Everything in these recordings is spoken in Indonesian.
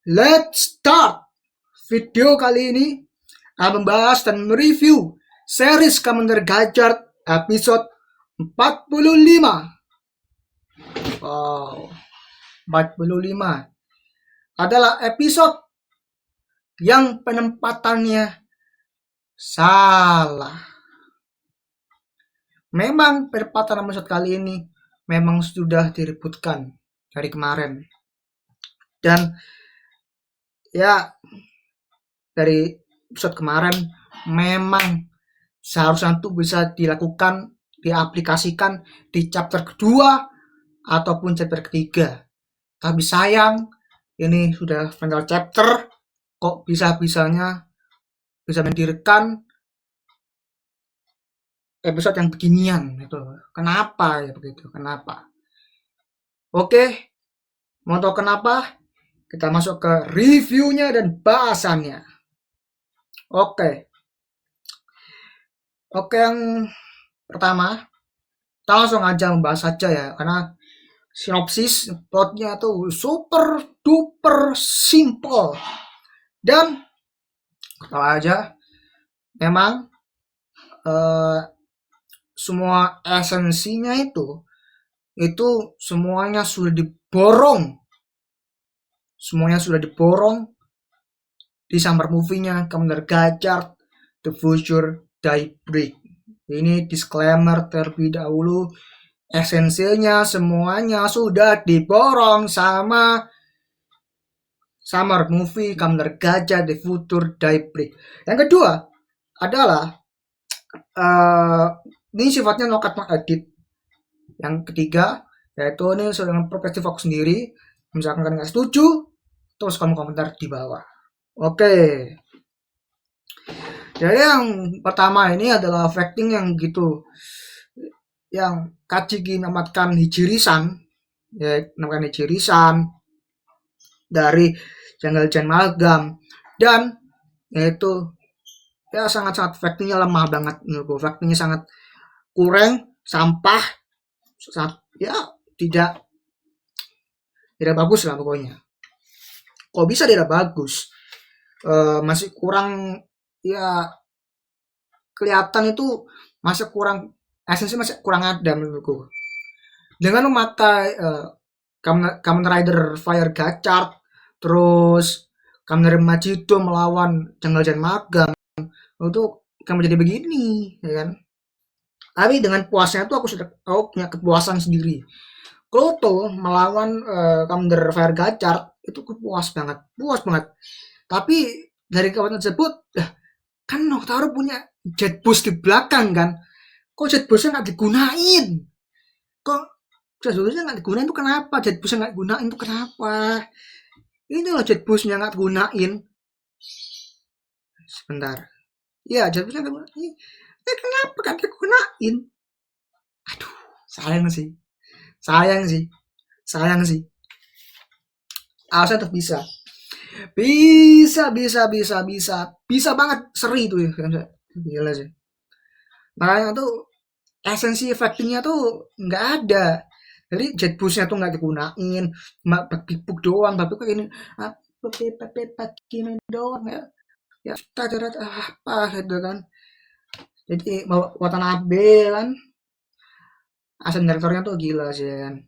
Let's start! Video kali ini akan membahas dan mereview series Kamen Rider Gajard episode 45. Wow, 45 adalah episode yang penempatannya salah. Memang penempatan episode kali ini memang sudah diributkan dari kemarin. Dan ya, dari episode kemarin memang seharusnya itu bisa dilakukan, diaplikasikan di chapter kedua ataupun chapter ketiga. Tapi sayang, ini sudah final chapter, kok bisa-bisanya bisa mendirikan episode yang beginian itu. Kenapa ya begitu? Kenapa? Oke, mau tahu kenapa? Kita masuk ke reviewnya dan bahasannya. Oke, yang pertama, kita langsung aja membahas saja ya, karena sinopsis plotnya tuh super duper simple dan ketawa aja. Memang semua esensinya itu semuanya sudah diborong di summer movie-nya Kamen Rider Gajard The Future Daybreak. Ini disclaimer terlebih dahulu, esensinya semuanya sudah diborong sama summer movie Kamen Rider Gajard The Future Daybreak. Yang kedua adalah ini sifatnya no cut no edit. Yang ketiga yaitu ini dengan perspektif aku sendiri. Misalkan kalian nggak setuju, terus kamu komentar di bawah. Oke. Jadi yang pertama ini adalah acting yang gitu, yang Kachigi menamatkan Hijiri-san, dari Jungle Gen Magam, dan yaitu ya sangat actingnya lemah banget menurutku. Actingnya sangat kurang, sampah, ya tidak bagus lah pokoknya. Kok bisa tidak bagus? Masih kurang, ya kelihatan itu masih kurang, esensi masih kurang ada menurutku. Dengan memakai Kamen Rider Fire Gachard, terus Kamen Rider Majido melawan Jungle Gen Magam, itu akan menjadi begini, ya kan? Tapi dengan puasnya itu aku punya kepuasan sendiri. Kloto melawan Kamen Rider Fire Gachard itu puas banget. Tapi dari kawan tersebut, kan Noctaro punya jet boost di belakang kan? Kok jet boostnya nggak digunain? Kok jet boostnya nggak digunain itu kenapa? Jet boostnya nggak digunain itu kenapa? Ini loh jet boostnya nggak digunain. Sebentar. Ya, jet boostnya nggak digunain. Kenapa kan digunain? Aduh, sayang sih. Harusnya tuh bisa banget, seri tuh ya. Gila sih. Makanya tuh esensi efeknya tuh nggak ada. Jadi jet boostnya tuh nggak digunain, cuma pipuk doang. Tapi kok ini pakai doang ya. Ya apa gitu kan. Jadi Watanabe kan, asal direktornya tuh gila sih kan.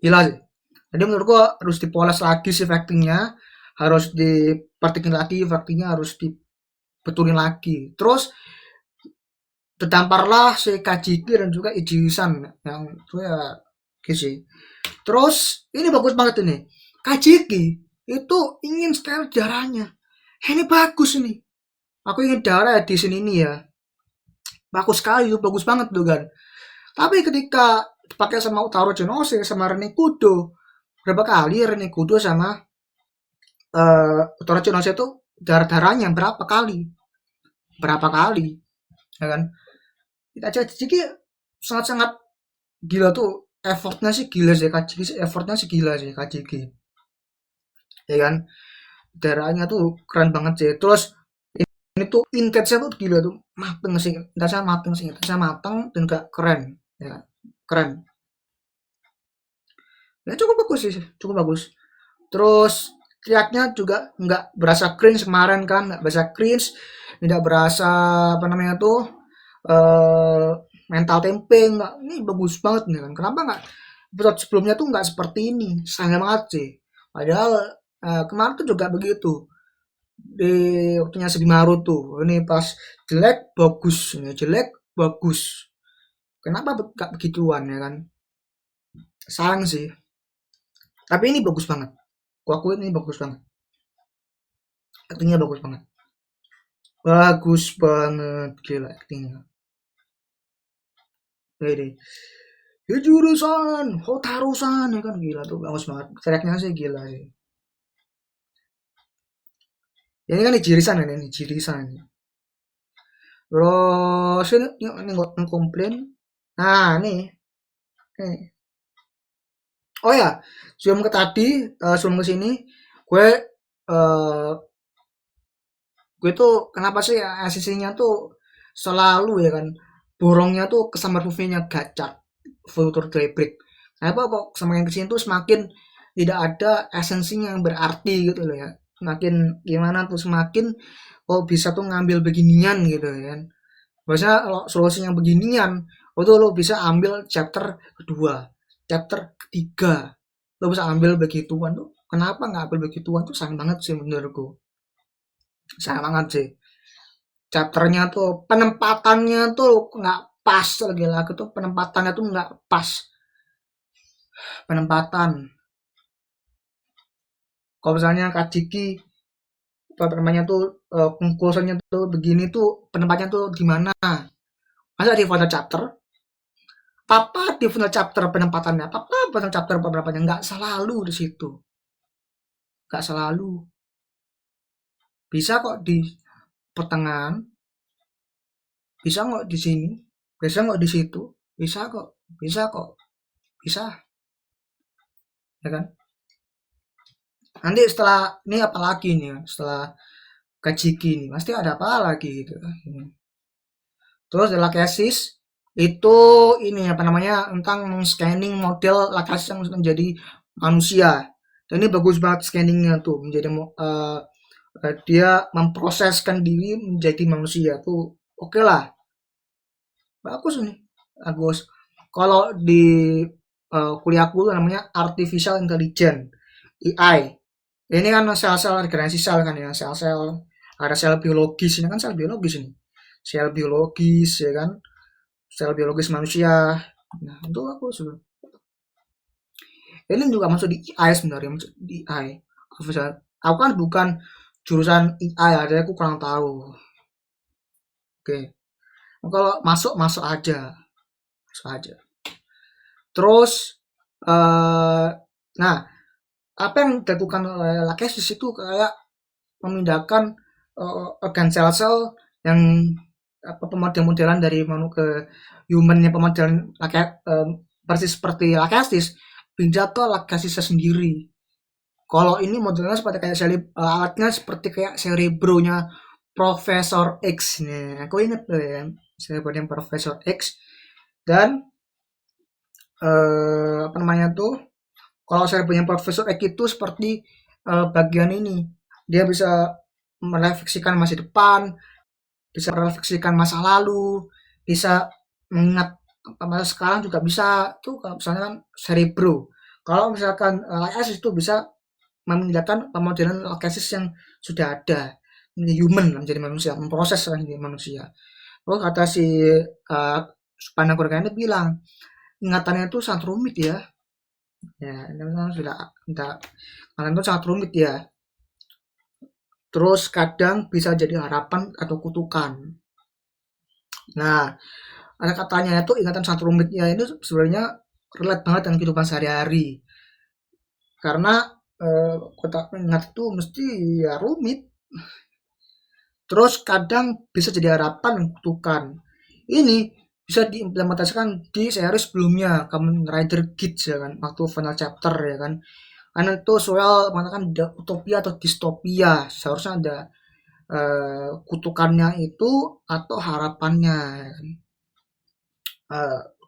Gila sih. Jadi menurut gua harus dipoles lagi sih actingnya, harus dipertikin lagi, actingnya harus dibetulin lagi. Terus tertamparlah si Kajiki dan juga Ijisan yang itu ya gitu sih. Terus ini bagus banget ini. Kajiki itu ingin style darahnya. Ini bagus ini. Aku ingin darah di sini ini ya. Bagus sekali, bagus banget tuh kan. Tapi ketika dipakai sama Utaro Genose sama Rene Kudo, berapa kali Rene Kudo sama Utaro Genose itu darah-darahnya berapa kali, ya kan? Kita Kajiki sangat-sangat gila tuh, effortnya sih gila sih Kajiki, ya kan? Darahnya tuh keren banget sih. Terus ini tuh intensnya tuh gila tuh, mateng dan gak keren, ya keren. Ya cukup bagus sih, cukup bagus. Terus teriaknya juga nggak berasa cringe kemarin kan, nggak berasa cringe, tidak berasa apa namanya tuh eh mental tempe, nggak, ini bagus banget nih kan. Kenapa nggak episode sebelumnya tuh nggak seperti ini? Sayang banget sih. Padahal kemarin tuh juga begitu di waktunya Sebimaru tuh. Ini pas jelek bagus, ini jelek bagus. Kenapa nggak begituan ya kan? Sayang sih. Tapi ini bagus banget. Aku akuin ini bagus banget. Aktingnya bagus banget. Bagus banget gila aktingnya. Jadi jurusan Hotarusan ya kan gila tuh bagus banget. Teriaknya sih gila sih. Ya, ini kan Ijirisan ini Ijirisan. Terus ini nggak komplain. Nah nih. Oh ya, sebelum ke tadi, sebelum ke sini, gue eh, gue tuh kenapa sih asisinya tuh selalu ya kan borongnya tuh ke summer movie-nya Gacak Future Daybreak. Kenapa kok semakin kesini tuh semakin tidak ada esensinya yang berarti gitu loh ya. Semakin gimana tuh semakin kok bisa tuh ngambil beginian gitu ya kan. Biasanya kalau solusi yang beginian, itu lo bisa ambil chapter kedua, chapter ketiga. Lo bisa ambil begituan tuh. Kenapa nggak ambil begituan tuh sayang banget sih menurutku. Sayang banget sih. Chapternya tuh penempatannya tuh nggak pas lagi tuh penempatannya tuh nggak pas penempatan. Kalau misalnya Kajiki apa namanya tuh conclusionnya tuh begini tuh penempatnya tuh gimana? Masa di final chapter? Papa di final chapter penempatannya, papa final chapter penempatannya nggak selalu di situ, nggak selalu. Bisa kok di pertengahan, bisa kok di sini, bisa kok di situ, bisa kok, bisa kok, bisa, ya kan? Nanti setelah ini apa lagi nih ya, setelah Kajiki nih pasti ada apa lagi gitu. Terus ada Lakesis itu ini apa namanya tentang scanning model Lakesis yang menjadi manusia. Dan ini bagus banget scanningnya tuh menjadi dia memproseskan diri menjadi manusia tuh oke lah, bagus nih, bagus. Kalau di kuliahku namanya artificial intelligence AI. Ini kan sel-sel regenerasi sel kan ya, sel-sel ada sel biologis, ini kan sel biologis ini, sel biologis ya kan, sel biologis manusia. Nah itu aku sudah ini juga masuk di AI sebenarnya, masuk di AI. Aku kan bukan jurusan AI ya, jadi aku kurang tahu. Oke, kalau masuk masuk aja, masuk aja. Terus nah apa yang dilakukan oleh Lakesis itu kayak memindahkan organ sel-sel yang apa pemodel-modelan dari manu ke humannya pemodelan persis seperti Lakesis pindah ke Lakesisnya sendiri. Kalau ini modelnya seperti kayak alatnya seperti kayak cerebronya Profesor X nih. Aku inget tuh ya, cerebronya Profesor X dan apa namanya tuh kalau saya punya Profesor X itu seperti bagian ini dia bisa merefleksikan masa depan, bisa merefleksikan masa lalu, bisa mengingat masa sekarang juga bisa tuh kalau misalnya kan cerebro. Kalau misalkan LS itu bisa memindahkan pemodelan lokasis yang sudah ada menjadi human menjadi manusia, memproses menjadi manusia. Oh kata si Pandang Kurniawan bilang ingatannya itu sangat rumit ya. Ya, ini memang sudah tidak kalian itu sangat rumit ya. Terus kadang bisa jadi harapan atau kutukan. Nah, ada katanya itu ingatan sangat rumit ya ini sebenarnya relate banget dengan kehidupan sehari-hari. Karena kotak ingat itu mesti ya rumit. Terus kadang bisa jadi harapan dan kutukan. Ini bisa diimplementasikan di seri sebelumnya Kamen Rider Kids ya kan waktu final chapter ya kan karena itu soal mengatakan ada utopia atau distopia seharusnya ada kutukannya itu atau harapannya ya kan.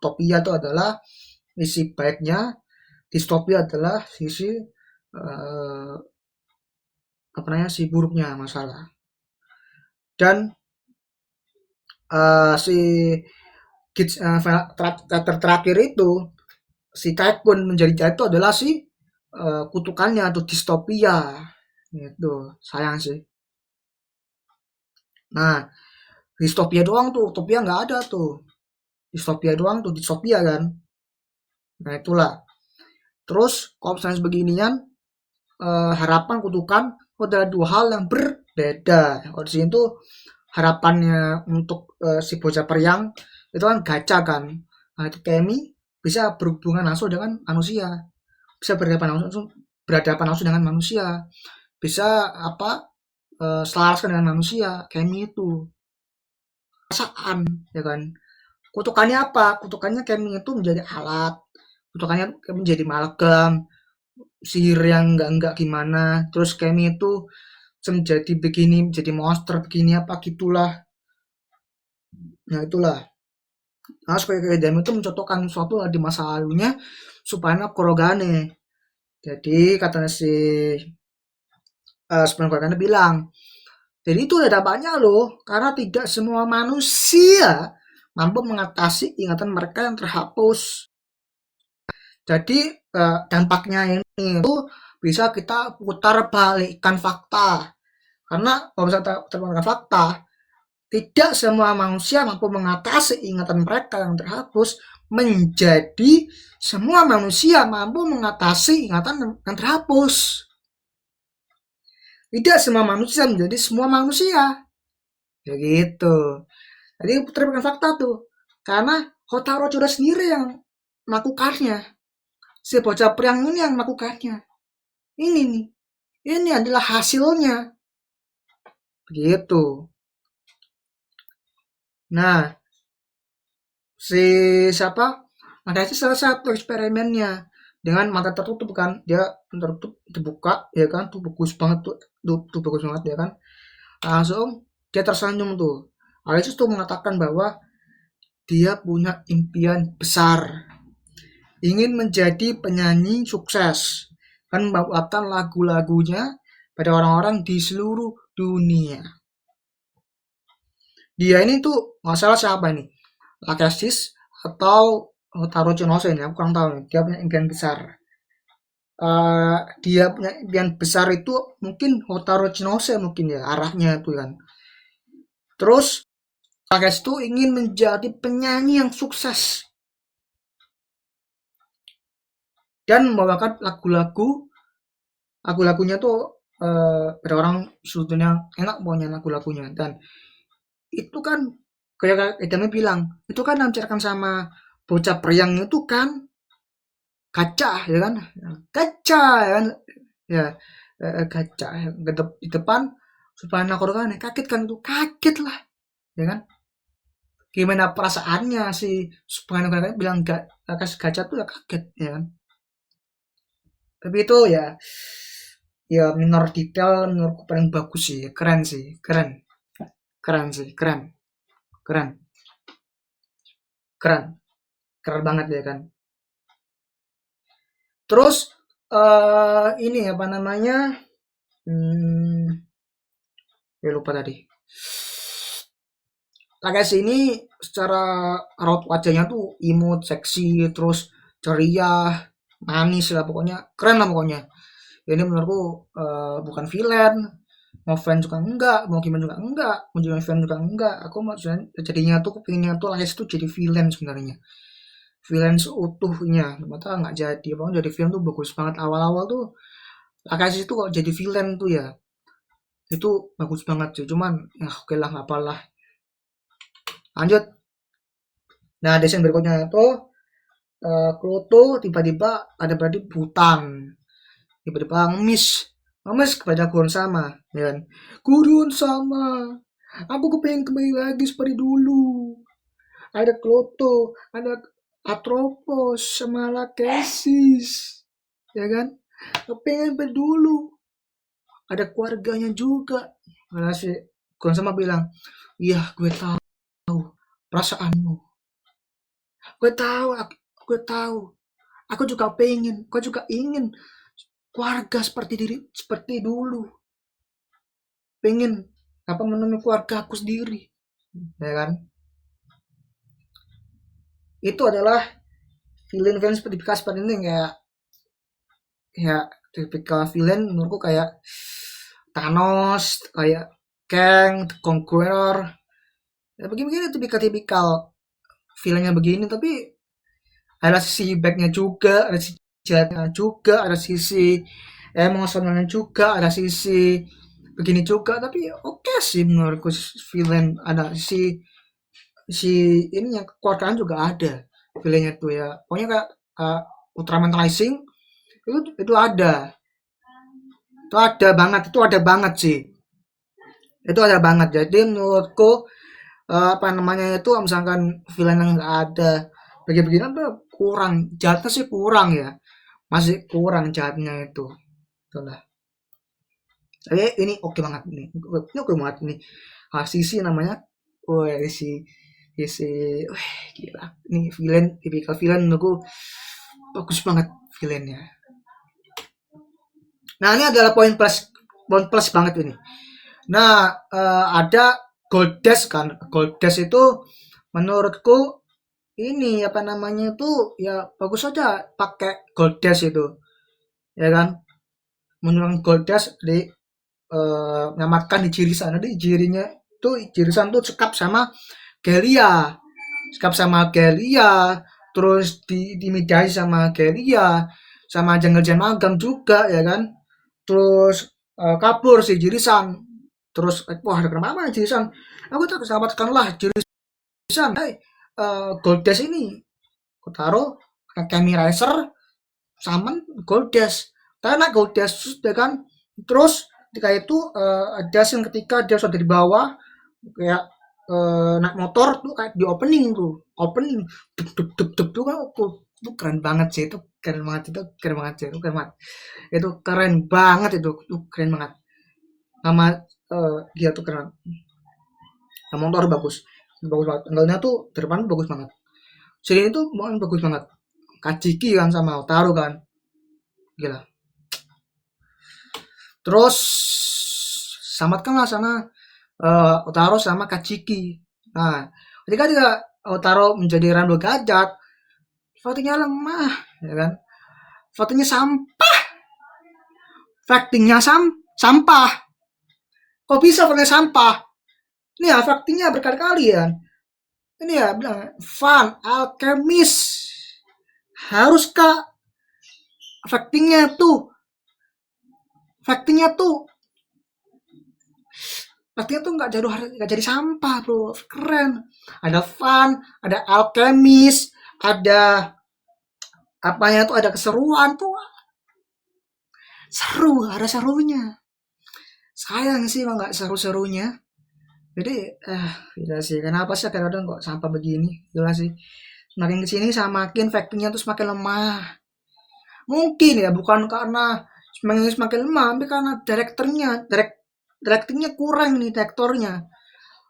Utopia itu adalah sisi baiknya, distopia adalah sisi uh, si buruknya masalah. Dan si kids terakhir itu si Tycoon menjadi jahat itu adalah si kutukannya atau distopia gitu. Sayang sih. Nah, distopia doang tuh, utopia nggak ada tuh. Distopia doang tuh, distopia kan. Nah, itulah. Terus kalau misalnya sebeginian, harapan kutukan adalah dua hal yang berbeda. Kalau di sini tuh harapannya untuk si bocah periang itu kan gacha kan. Nah, itu Kemi bisa berhubungan langsung dengan manusia, bisa berhadapan langsung dengan manusia, bisa apa selaraskan dengan manusia. Kemi itu perasaan, ya kan. Kutukannya apa? Kutukannya Kemi itu menjadi alat, kutukannya menjadi amalgam, sihir yang enggak gimana. Terus Kemi itu menjadi begini, menjadi monster begini apa gitulah. Nah itulah. Nah, supaya Dami itu mencontohkan sesuatu di masa lalunya supaya Kurogane. Jadi katanya si Sebenarnya Kurogane bilang, jadi itu ada banyak loh, karena tidak semua manusia mampu mengatasi ingatan mereka yang terhapus. Jadi dampaknya ini itu bisa kita putar balikkan fakta. Karena kalau misalnya terbalikkan fakta, tidak semua manusia mampu mengatasi ingatan mereka yang terhapus menjadi semua manusia mampu mengatasi ingatan yang terhapus. Tidak semua manusia menjadi semua manusia. Ya gitu. Jadi terbalikkan fakta tuh. Karena Hotaro Choda sendiri yang melakukannya. Si bocah priang ini yang melakukannya. Ini nih. Ini adalah hasilnya. Begitu. Nah, si siapa? Ada sih salah satu eksperimennya dengan mata tertutup kan, dia tertutup dibuka ya kan, tuh bagus banget tuh bagus banget ya kan. Langsung dia tersenyum tuh. Alexis tuh mengatakan bahwa dia punya impian besar, ingin menjadi penyanyi sukses dan membawakan lagu-lagunya pada orang-orang di seluruh dunia. Dia ini tuh nggak salah siapa ini, Alexis atau Taro Chunose ini, aku kurang tahu nih. Dia punya impian besar. Dia punya impian besar itu mungkin Hotaro Chinose mungkin ya arahnya itu kan. Terus Takeshi itu ingin menjadi penyanyi yang sukses dan membawakan lagu-lagunya tuh pada orang sebetulnya enak pokoknya lagu-lagunya. Dan itu kan kayak Edamnya bilang itu kan menceritakan sama bocah priang itu kan kaca ya kan, kaca ya kan, ya kaca di depan supaya nakor kan kaget kan, itu kaget lah ya kan. Gimana perasaannya si supaya nakor kan bilang gak kasih kaca tuh ya kaget ya kan. Tapi itu ya ya minor detail menurutku paling bagus sih, keren sih, keren, keren sih, keren, keren, keren, keren banget ya kan. Terus ini apa namanya, hmm, ya lupa tadi. Takeshi ini secara raut wajahnya tuh imut, seksi, terus ceria, manis lah pokoknya, keren lah pokoknya. Ini menurutku bukan villain, mau fans juga enggak, mau gimana juga enggak, mau jadi fan juga enggak. Aku maksudnya jadinya tuh kepinginnya tuh Takeshi tuh jadi villain sebenarnya. Villain seutuhnya, ternyata nggak jadi. Pokoknya jadi film tuh bagus banget. Awal-awal tuh Takeshi tuh kalau jadi villain tuh ya, itu bagus banget sih. Cuman ya oke lah, nggak apalah. Lanjut. Nah, desain berikutnya itu Kloto tiba-tiba ada berarti Bhutan, tiba-tiba ngemis kepada Gurun sama, ya kan? Gurun sama, aku kepengen kembali lagi seperti dulu. Ada Kloto, ada Atropos, sama Lakesis, ya kan? Kepengen seperti dulu. Ada keluarganya juga. Karena si Gurun sama bilang, iya gue tahu perasaanmu. Gue tahu, gue tahu. Aku juga pengen, gue juga ingin keluarga seperti dulu. pengen menemui keluarga aku sendiri, ya kan. Itu adalah villain-villain seperti ini, kayak ya tipikal villain menurutku kayak Thanos, kayak Kang, The Conqueror, ya begini-begini tipikal-tipikal villainnya begini. Tapi ada sisi backnya juga, ada sisi jahatnya juga, ada sisi emosionalnya juga, ada sisi begini juga. Tapi oke sih menurutku, villain ada si ini yang kekuatan juga ada villainnya tuh ya. Pokoknya kayak Ultraman Rising itu ada banget sih, itu ada banget. Jadi menurutku itu misalkan villain yang nggak ada begini-begini tuh kurang jahatnya sih, kurang ya, masih kurang jahatnya itu. Itulah. Tapi ini oke banget nih, ini oke banget nih. Sisi namanya, wah si wah gila, ini villain tipikal villain menurutku bagus banget villainnya. Nah ini adalah poin plus banget ini. Nah ada Goldes kan, Goldes itu menurutku ini itu ya bagus aja pakai Goldes itu, ya kan. Menurut Goldes mengamatkan di Jirisan, nanti Jirisan tuh sekap sama Gelia, terus dimidai sama Gelia, sama Jungle Magang juga, ya kan. Terus kabur si Jirisan, terus wah ada kenapa mana Jirisan, aku tak selamatkanlah Jirisan, Goldes ini aku taruh Kami Racer sama Goldes, karena Goldes ya kan. Terus ketika itu ada scene ketika dia sudah di bawah, kayak naik motor tuh, kayak di opening duk duk duk duk tuh kan, itu keren banget sih, itu keren banget, itu keren banget sih, itu keren banget, itu keren banget, itu keren banget. Nama dia tuh keren, nama motor bagus, bagus banget, tanggalnya tuh depan bagus banget, sini itu bagus banget. Kajiki kan sama Otaru kan, gila. Terus selamatkanlah sama Otaro sama Kachiki. Nah, ketika dia Otaro menjadi Rando Gajat, fightingnya lemah, ya kan? Fightingnya fightingnya sampah. Kok bisa fightingnya sampah? Ini ya fightingnya berkali-kali ya. Ini ya bilang fun, alchemist. Haruskah fightingnya tuh, fightingnya tuh nggak jadi sampah bro, keren. Ada fun, ada alchemist, ada apanya tuh, ada keseruan tuh, seru, ada serunya. Sayang sih kalau nggak seru-serunya. Jadi gila sih, kenapa sih kadang-kadang kok sampah begini, gila sih. Semakin kesini semakin factingnya tuh semakin lemah. Mungkin ya bukan karena semakin lemah, tapi karena directingnya kurang nih, direktornya.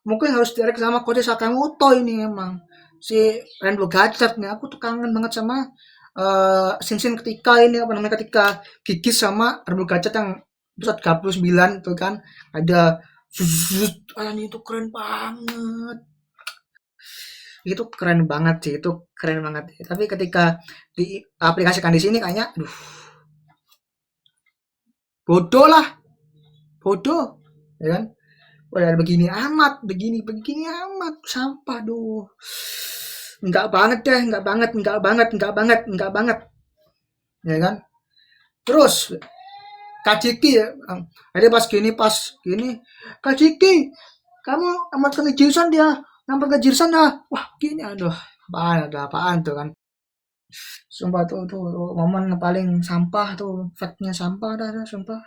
Mungkin harus direct sama Koji Sakamoto ini emang. Si Rainbow Gadget nih, aku tuh kangen banget sama scene-scene ketika ini ketika Gigis sama Rainbow Gadget yang episode 39 itu kan, ada itu keren banget. Itu keren banget sih, itu keren banget. Tapi ketika diaplikasikan di sini kayaknya aduh, bodoh lah, bodoh, ya kan. Wah, begini amat, begini amat, sampah, duh. Enggak banget deh, enggak banget, ya kan. Terus Kajiki ya, ada pas gini, Kajiki, kamu amat kena jurusan dia, nampak ke jurusan dah, wah gini, aduh, apaan tuh kan. Sumpah tuh momen paling sampah tuh, factnya sampah dah, sumpah.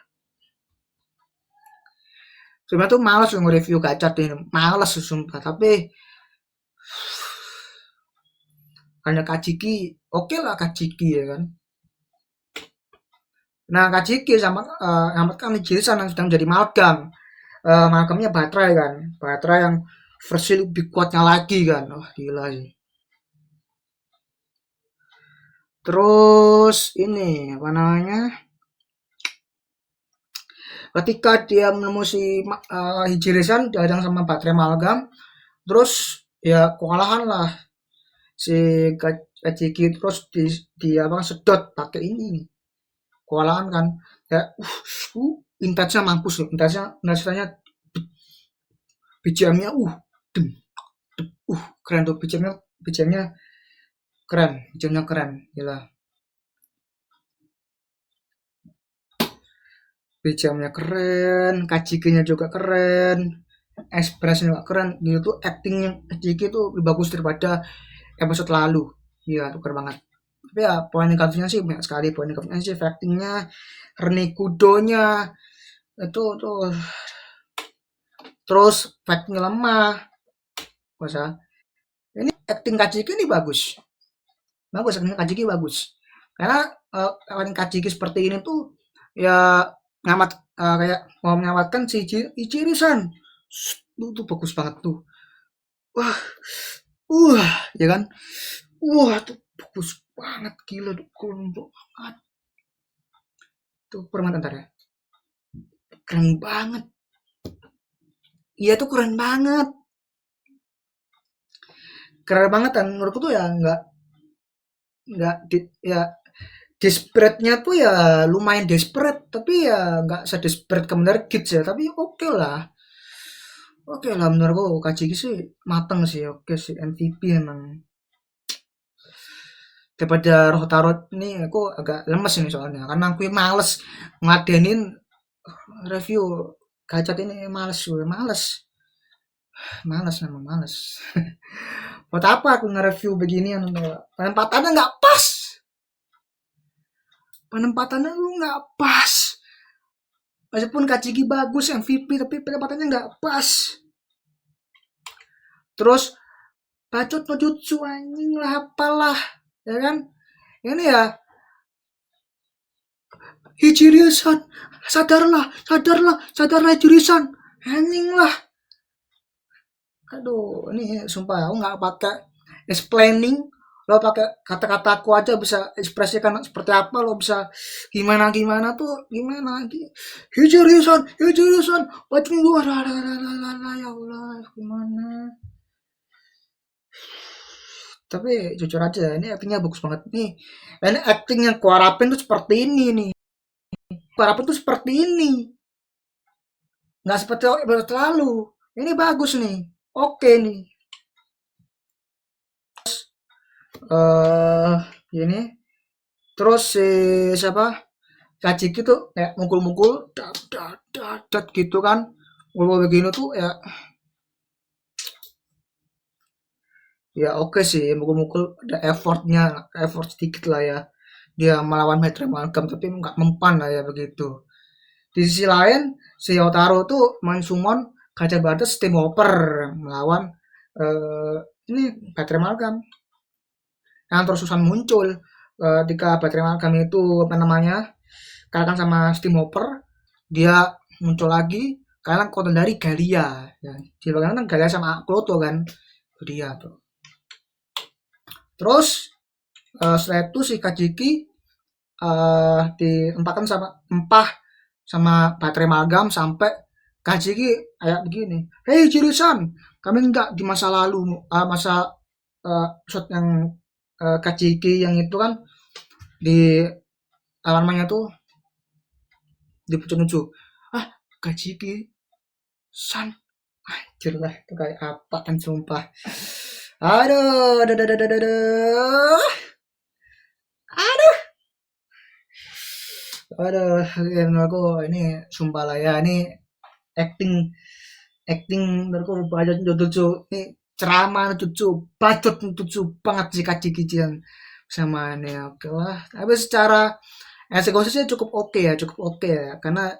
Sebenarnya tuh males nge-review gacha ini, males sumpah. Tapi hanya Kajiki, oke lah Kajiki ya kan. Nah Kajiki sama kan Jirisan yang sedang menjadi Malgam. Malgamnya Baterai kan, Baterai yang versi lebih kuatnya lagi kan. Wah gila sih. Terus ini apa namanya? Ketika dia menemu si Hijirisan dihadang sama baterai amalgam, terus ya kewalahan lah si Kajiki, terus di apa sedot pakai ini nih, kewalahan kan ya. Intensnya mampus loh, intensnya BGM-nya dem, keren tuh BGM-nya keren, BGM-nya keren gila. BGM-nya keren, Kajiki-nya juga keren, ekspresinya juga keren. Dia tuh actingnya Kajiki tuh lebih bagus daripada episode lalu. Iya, tuh keren banget. Tapi ya poin negatifnya sih banyak sekali. Poin negatifnya sih actingnya, Rene Kudonya itu tuh, terus actingnya lemah. Masa ini acting Kajiki ini bagus, bagus acting Kajiki bagus. Karena acting Kajiki seperti ini tuh ya ngamat, kayak mau menyelamatkan si Ichiri-san. Tuh bagus banget tuh. Wah, ya kan? Wah, tuh bagus banget gila tuh keren banget. Tuh permata ntar ya. Keren banget. Iya tuh keren banget. Keren banget dan menurutku tuh ya ya desperate-nya tuh ya lumayan desperate, tapi ya nggak se-desperate Kamen Kids ya, tapi oke lah. Oke lah menurutku KJG sih mateng sih, oke sih MVP emang. Daripada Rotaro ini aku agak lemes ini soalnya karena aku males ngadenin review Gachat ini, males gue, males memang males. Buat apa aku nge-review beginian, penempatannya nggak pas, penempatannya lu nggak pas. Meskipun Kajiki bagus MVP tapi penempatannya nggak pas. Terus bacot no jutsu anjing lah apalah, ya kan? Ini ya Hijirisan, sadarlah, sadarlah, sadarlah Hijirisan, anjing lah. Aduh, ini sumpah aku nggak pakai explaining, lo pakai kata-kata aku aja bisa ekspresikan seperti apa, lo bisa gimana gimana tuh gimana lagi. Hijirisan, Hijirisan, bacing gua, ya Allah, gimana? Tapi jujur aja ini actingnya bagus banget nih. Ini acting yang kuharapin tuh seperti ini nih. Kuharapin tuh seperti ini. Nggak seperti episode lalu. Ini bagus nih. Oke nih. Eh ini terus si siapa? Kajiki tuh kayak mukul-mukul dat gitu kan. Mukul begini tuh ya ya oke sih, mukul-mukul ada effortnya, effort sedikit lah ya. Dia melawan Hydra Amalgam tapi nggak mempan lah ya begitu. Di sisi lain, si Yotaro tuh main summon Gajah Batas Steam Hopper melawan eh, ini Baterai Amalgam yang terus susah muncul ketika Baterai Amalgam itu apa namanya kalahkan sama Steam Hopper, dia muncul lagi kalian kota dari Galia ya. Di bagian kan Galia sama Kloto kan itu dia tuh. Terus setelah itu si Kajiki ditempatkan sama empah sama baterai magam sampai Kajiki kayak begini. Hei Jirisan, kami enggak di masa lalu, masa shot yang Kajiki yang itu kan di alamnya tuh di pucuk ah Kajiki san, anjir lah itu kayak apaan sumpah. Aduh, aduh, aduh, aduh, aduh, aduh, aduh, ya, menurut aku ini sumpah lah ya, ini acting acting menurutku bacot lucu, ini ceramah lucu, bacot lucu banget sih Kaci Kician sama ini, oke lah. Tapi secara eksekusinya cukup oke ya, cukup oke ya, karena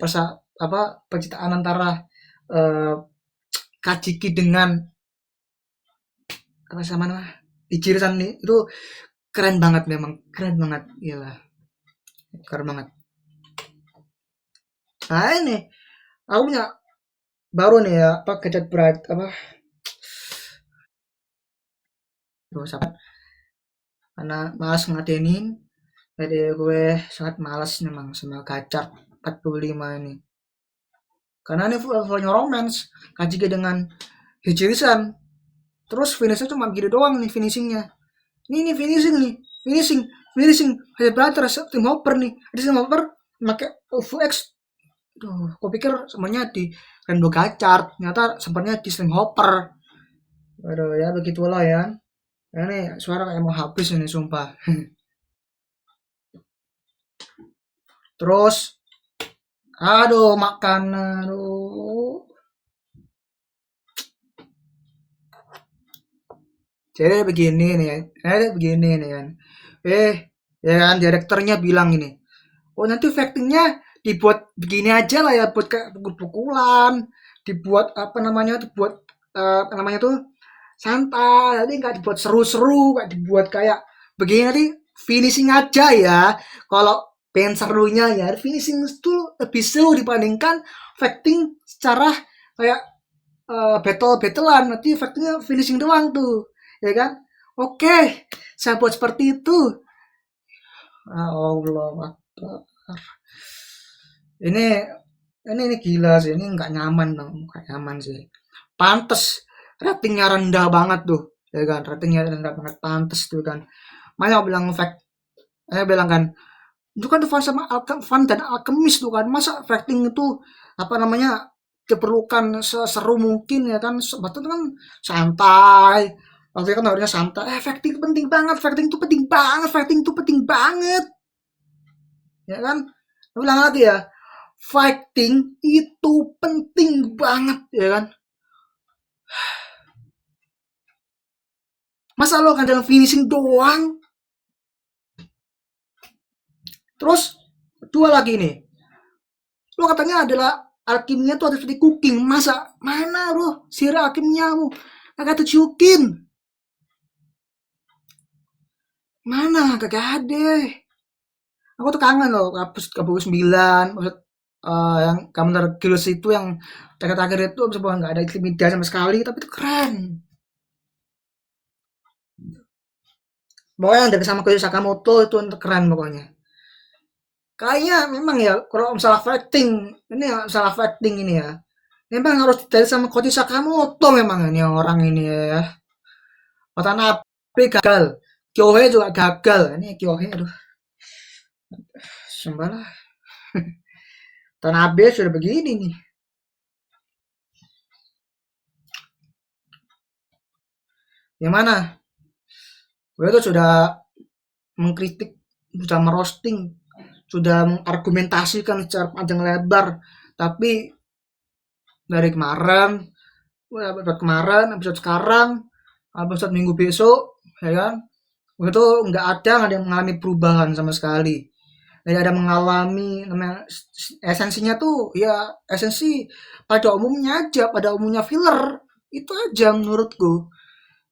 persa apa pencitraan antara eh, Kajiki dengan apa sama nama Ichiro-san nih itu keren banget, memang keren banget, gila keren banget. Nah ini aku punya baru nih ya apa Gadget Bright apa gue sabar karena malas ngadenin, jadi gue sangat malas memang sama Gachat. 45 ini. Karena ini fullnya romance. Kajiki dengan Hijirisan. Terus finishnya cuma gini doang nih finishingnya. Ini finishing nih. Finishing. Hebat terus tim Hopper nih. Ada tim Hopper pakai UFX. Duh, aku pikir semuanya di Rainbow Gachard. Ternyata sebenarnya di Sling Hopper. Aduh ya begitulah ya. Ini suara kayak mau habis ini sumpah. Terus aduh makanan aduh. Jadi begini nih ya. Begini nih kan. Ya kan direkturnya bilang ini. Oh nanti factingnya dibuat begini aja lah ya, buat kayak pukul-pukulan, dibuat apa namanya tuh, buat apa namanya tuh santai, nanti nggak dibuat seru-seru, nggak dibuat kayak begini, nanti finishing aja ya. Kalau pengen serunya ya finishing itu lebih seru dibandingkan fighting secara kayak battle-battlean, nanti fightingnya finishing doang tuh, ya kan? Oke, saya buat seperti itu. Allah Akbar. Ini ini gila sih, ini nggak nyaman dong, nggak nyaman sih. Pantes ratingnya rendah banget tuh, ya kan? Ratingnya rendah banget, pantes tuh kan. Makanya aku bilang fact, saya bilang kan, itu kan tuh Fun sama Fun dan Alchemist tuh kan, masa facting itu apa namanya diperlukan seseru mungkin ya kan, sebetulnya kan santai. Waktu itu kan harusnya santai. Facting itu penting banget, facting itu penting banget, facting itu penting banget, ya kan? Aku bilang lagi ya, fighting itu penting banget, ya kan? Masa lo kan dalam finishing doang? Terus dua lagi nih, lo katanya adalah alkimia tuh ada seperti cooking, masa mana lo sirah alkimia mu kagak tunjukin, mana kagak ada. Aku tuh kangen loh Kampus 9, maksud yang Kamar Gilus itu yang terakhir-terakhir itu sebuah nggak ada intimidasi sama sekali, tapi itu keren. Pokoknya yang dari sama Koyo Sakamoto itu keren pokoknya. Kayaknya memang ya kalau masalah fighting, ini ya masalah fighting ini ya. Memang harus dari sama Koji Sakamoto memang ini orang ini ya. Watanabe gagal. Kyohei juga gagal. Ini Kyohei aduh. Sumpah lah. Watanabe sudah begini nih. Yang mana? Gue tuh sudah mengkritik, sudah merosting, sudah mengargumentasikan secara panjang lebar. Tapi dari kemarin, episode kemarin, episode sekarang, episode minggu besok, ya kan? Itu nggak ada yang mengalami perubahan sama sekali. Tidak ada mengalami namanya esensinya tuh ya esensi pada umumnya aja, pada umumnya filler itu aja menurutku.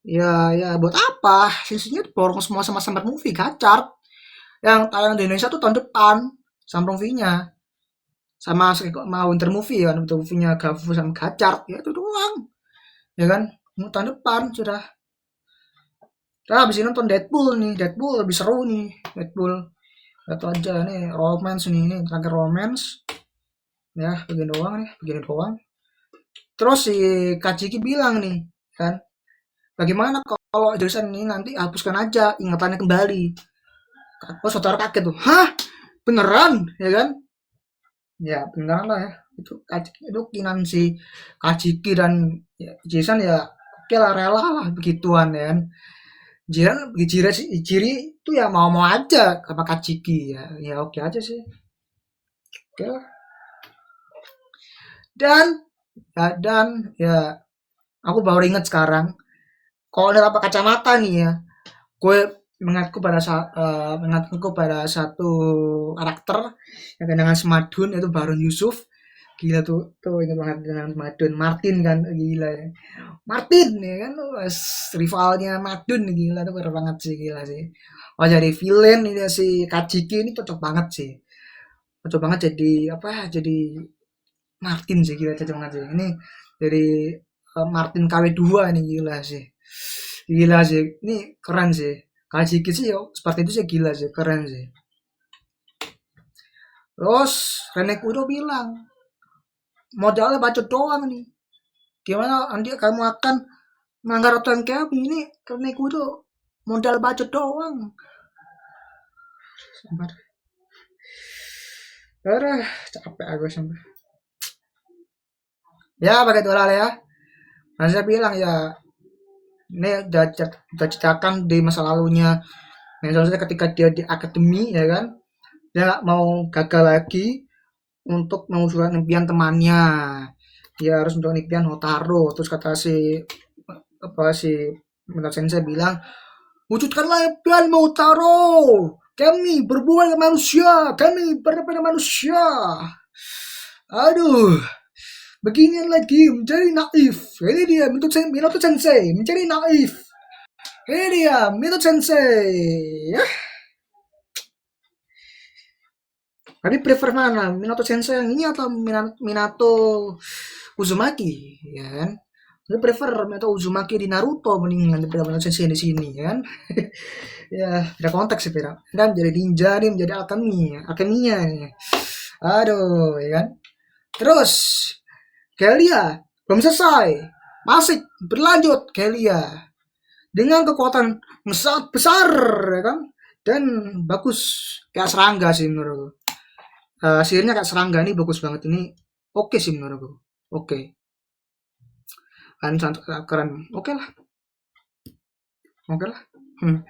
Ya buat apa? Esensinya diborong semua sama Summer Movie Gachard yang tayang di Indonesia tuh tahun depan, Summer Movie-nya sama mau Winter Movie kan, Winter Movie-nya Gavu sama Gachard ya itu doang, ya kan? Mau tahun depan sudah. Nah, habis ini nonton Deadpool nih, Deadpool lebih seru nih, Deadpool. Itu aja nih romance nih, ini terakhir romance. Ya, begini doang nih, begini doang. Terus si Kajiki bilang nih, kan, bagaimana kalau jurusan ini nanti hapuskan aja ingatannya kembali. Oh, saudara kaget tuh. Hah? Beneran? Ya kan? Ya, beneran lah ya. Itu kinan si Kajiki dan ya, Jason ya oke lah, rela lah begituan ya kan. Jiran, Jiri itu ya mau-mau aja sama Kajiki ya. Ya oke aja sih. Oke lah. Dan ya aku baru inget sekarang kalau ada apa kacamata nih ya, gue mengatku pada satu karakter yang dengan Semadun, itu Baron Yusuf. Gila tuh ingat banget dengan Madun Martin kan, gila ya. Martin ya kan, rivalnya Madun, gila tuh keren banget sih, gila sih. Oh jadi villain ini si Kajiki ini cocok banget sih, cocok banget jadi apa, jadi Martin sih, gila cocok banget sih ini dari Martin KW2 nih, gila sih, gila sih, ini keren sih. Kajiki sih yo seperti itu sih, gila sih, keren sih. Terus Rene Kudo bilang, modalnya bacot doang nih. Gimana nanti kamu akan melanggar aturan kami? Ini Rene Kudo modal bacot doang. Aduh, capek aku sampai. Ya begitulah ya. Nah, saya bilang ya, ini udah ceritakan di masa lalunya. Nah, seharusnya ketika dia di akademi ya kan, dia nggak mau gagal lagi untuk mewujudkan impian temannya. Dia harus untuk impian Hotaro. Terus kata si mentor sensei bilang, wujudkanlah impian Hotaro. Kami berbuat dengan manusia. Kami berbeda manusia. Aduh, begini lagi menjadi naif. Ini dia Minato Sensei menjadi naif. Ini dia Minato Sensei. Ya, tapi prefer mana? Minato Sensei yang ini atau Minato Uzumaki, ya kan? Saya prefer Minato Uzumaki di Naruto mendingan daripada Minato Sensei di sini, ya kan? Ya, ada konteks sih, Pira. Dan jadi ninja nih menjadi alkeminya nih. Aduh, ya kan? Terus, Kelia belum selesai. Masih berlanjut Kelia dengan kekuatan yang sangat besar, ya kan? Dan bagus kayak serangga sih menurutku. Sihirnya kayak serangga ini bagus banget ini. Oke sih menurutku. Oke, kan sangat keren. Oke lah, oke lah. Hmm.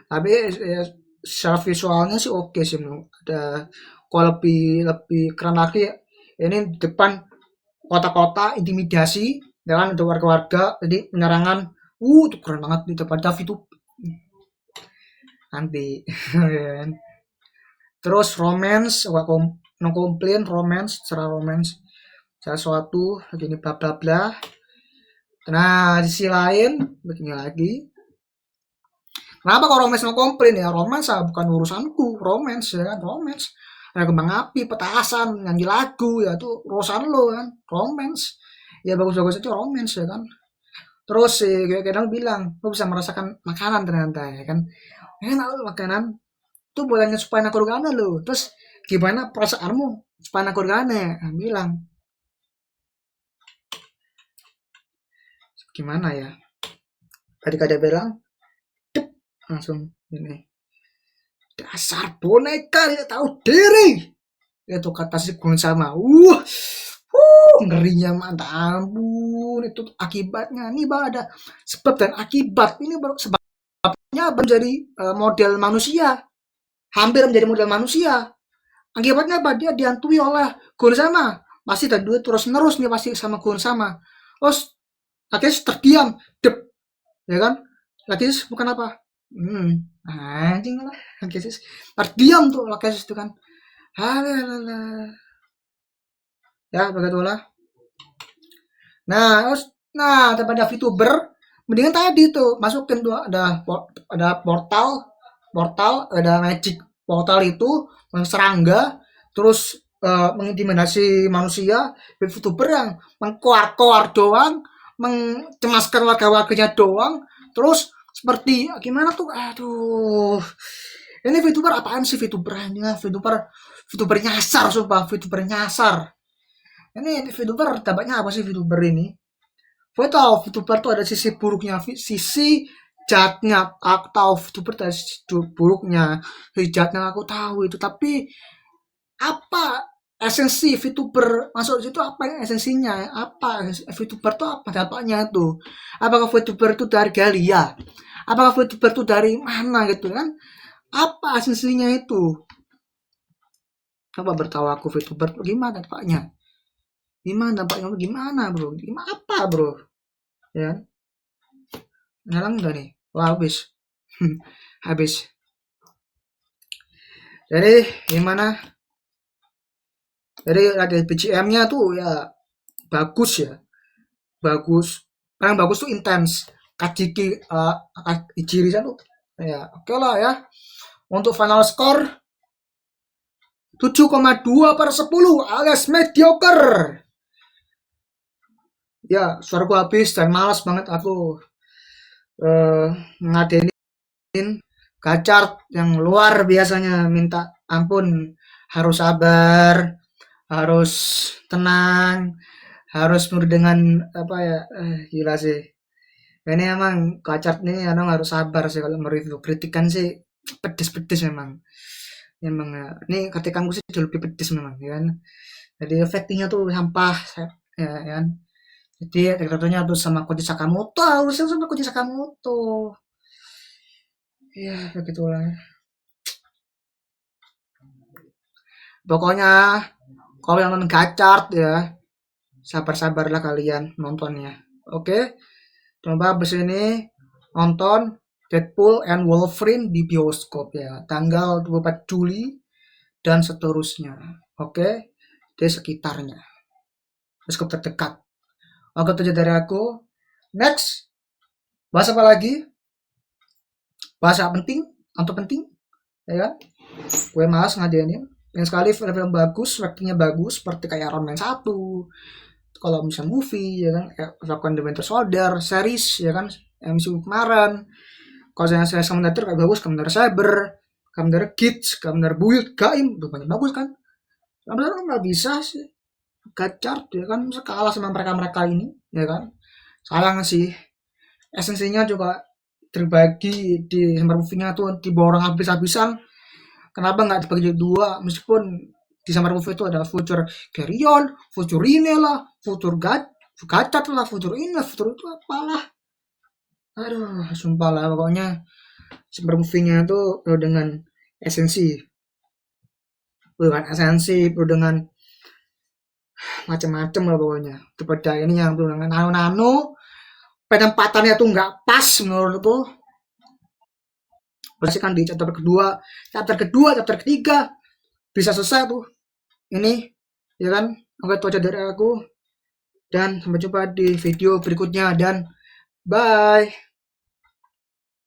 Tapi ya, secara visualnya sih oke sih menurut. Ada kalau lebih lebih keren lagi ya, ini depan kota-kota intimidasi dengan ada warga-warga jadi penyerangan. Itu keren banget di depan Davi itu nanti. Terus romance, no complain romance, secara romance sesuatu begini bla bla bla. Nah, di sisi lain begini lagi. Kenapa kalau romance no komplain ya? Romance bukan urusanku, romance ya kan, romance. Ada kembang api, petasan, nyanyi lagu ya itu urusan lo kan, romance. Ya bagus-bagus aja romance ya kan. Terus sih kayak kadang bilang, lo bisa merasakan makanan ternyata ya kan. Enak lo makanan, tuh bolehnya supaya nak organa lo. Terus gimana perasaanmu supaya nak organa? Nah, bilang gimana ya? Tadi ada bilang, dep, langsung ini. Dasar boneka tidak tahu diri. Itu kata si Gun sama. Ngerinya mantap ampun. Itu akibatnya. Ini bang ada sebab dan akibat. Ini baru sebabnya menjadi model manusia. Hampir menjadi model manusia. Akibatnya apa? Dia dihantui oleh Gun sama. Pasti tadi terus menerus nih pasti sama Gun sama. Terus akhirnya terdiam. Dep. Ya kan? Lagi bukan apa? Anjing lah. Lagi terdiam tuh lagi itu kan. Halalala. Ya, begitulah. Nah, terus daripada VTuber mendingan tadi tuh masukin tuh ada portal ada magic portal itu serangga terus mengintimidasi manusia VTuber yang mengkoar-koar doang mencemaskan warga-warganya doang terus seperti gimana tuh aduh ini VTuber apaan sih VTuber ini VTuber nyasar sumpah VTuber nyasar ini VTuber tampaknya apa sih VTuber ini? Gue tahu VTuber tuh ada sisi buruknya, sisi jahatnya. Aku tahu VTuber ada sisi buruknya, sisi jahatnya aku tahu itu. Tapi apa esensi VTuber masuk situ apa yang esensinya? Apa VTuber tuh apa dampaknya tuh? Apakah VTuber itu dari Galia? Apakah VTuber itu dari mana gitu kan? Apa esensinya itu? Coba bertahu aku VTuber tuh gimana dampaknya? Gimana dampaknya gimana bro? Gimana apa bro? Ya, nyala enggak nih? Wah habis, habis. Jadi gimana? Jadi ada BGM-nya tuh ya bagus ya, bagus. Paling bagus tuh intens. Kajiki Ijiri tuh ya oke lah ya. Untuk final score 7,2/10 alias mediocre. Ya, suaraku habis dan malas banget aku ngadenin Gacart yang luar biasanya minta ampun harus sabar, harus tenang, harus penuh dengan apa ya, gila sih. Ini emang Kak ini emang harus sabar sih kalau mereview. Kritikan sih pedes-pedes memang. Memang ya. Ini kritikanku sih jauh lebih pedes memang, ya kan. Jadi efeknya tuh sampah, ya kan. Jadi rekruternya tuh sama Koji Sakamoto, harusnya sama Koji Sakamoto. Ya begitulah. Pokoknya kalau yang nonton Gacart ya, sabar-sabarlah kalian nontonnya. Oke, coba abis ini nonton Deadpool and Wolverine di bioskop ya, tanggal 24 Juli dan seterusnya. Oke, di sekitarnya, bioskop terdekat. Oke, itu aja dari aku. Next, bahas apa lagi? Bahas yang penting, untuk penting, ya kan? Gue malas ngadainin. Yang sekali film-film bagus, ratingnya bagus, seperti kayak Iron Man 1, kalau misalnya movie ya kan, kayak Falcon the Winter Soldier series ya kan, MCU kemarin. Kalau saya Kamen Rider kayak bagus, Kamen Rider Cyber, Kamen Rider Kids, Kamen Rider Build, Gaim, udah banyak bagus kan. Kamen Rider nggak bisa sih Gacart ya kan, kalah sama mereka-mereka ini ya kan. Sayang sih, esensinya juga terbagi di Summer Movie-nya tuh diborong habis-habisan. Kenapa nggak dibagi jadi dua, meskipun di Summer Movie itu ada Future Carrion, Future ini lah, Future Gacat lah, Future ini lah, Future itu apalah. Aduh, sumpah lah pokoknya Summer Movie-nya itu penuh dengan esensi, penuh dengan esensi, penuh dengan macam-macam lah pokoknya. Daripada ini yang penuh dengan nano-nano, penempatannya tuh nggak pas menurutku. Pasti kan di chapter ketiga bisa selesai tuh ini ya kan. Oke, itu aja dari aku dan sampai jumpa di video berikutnya dan bye.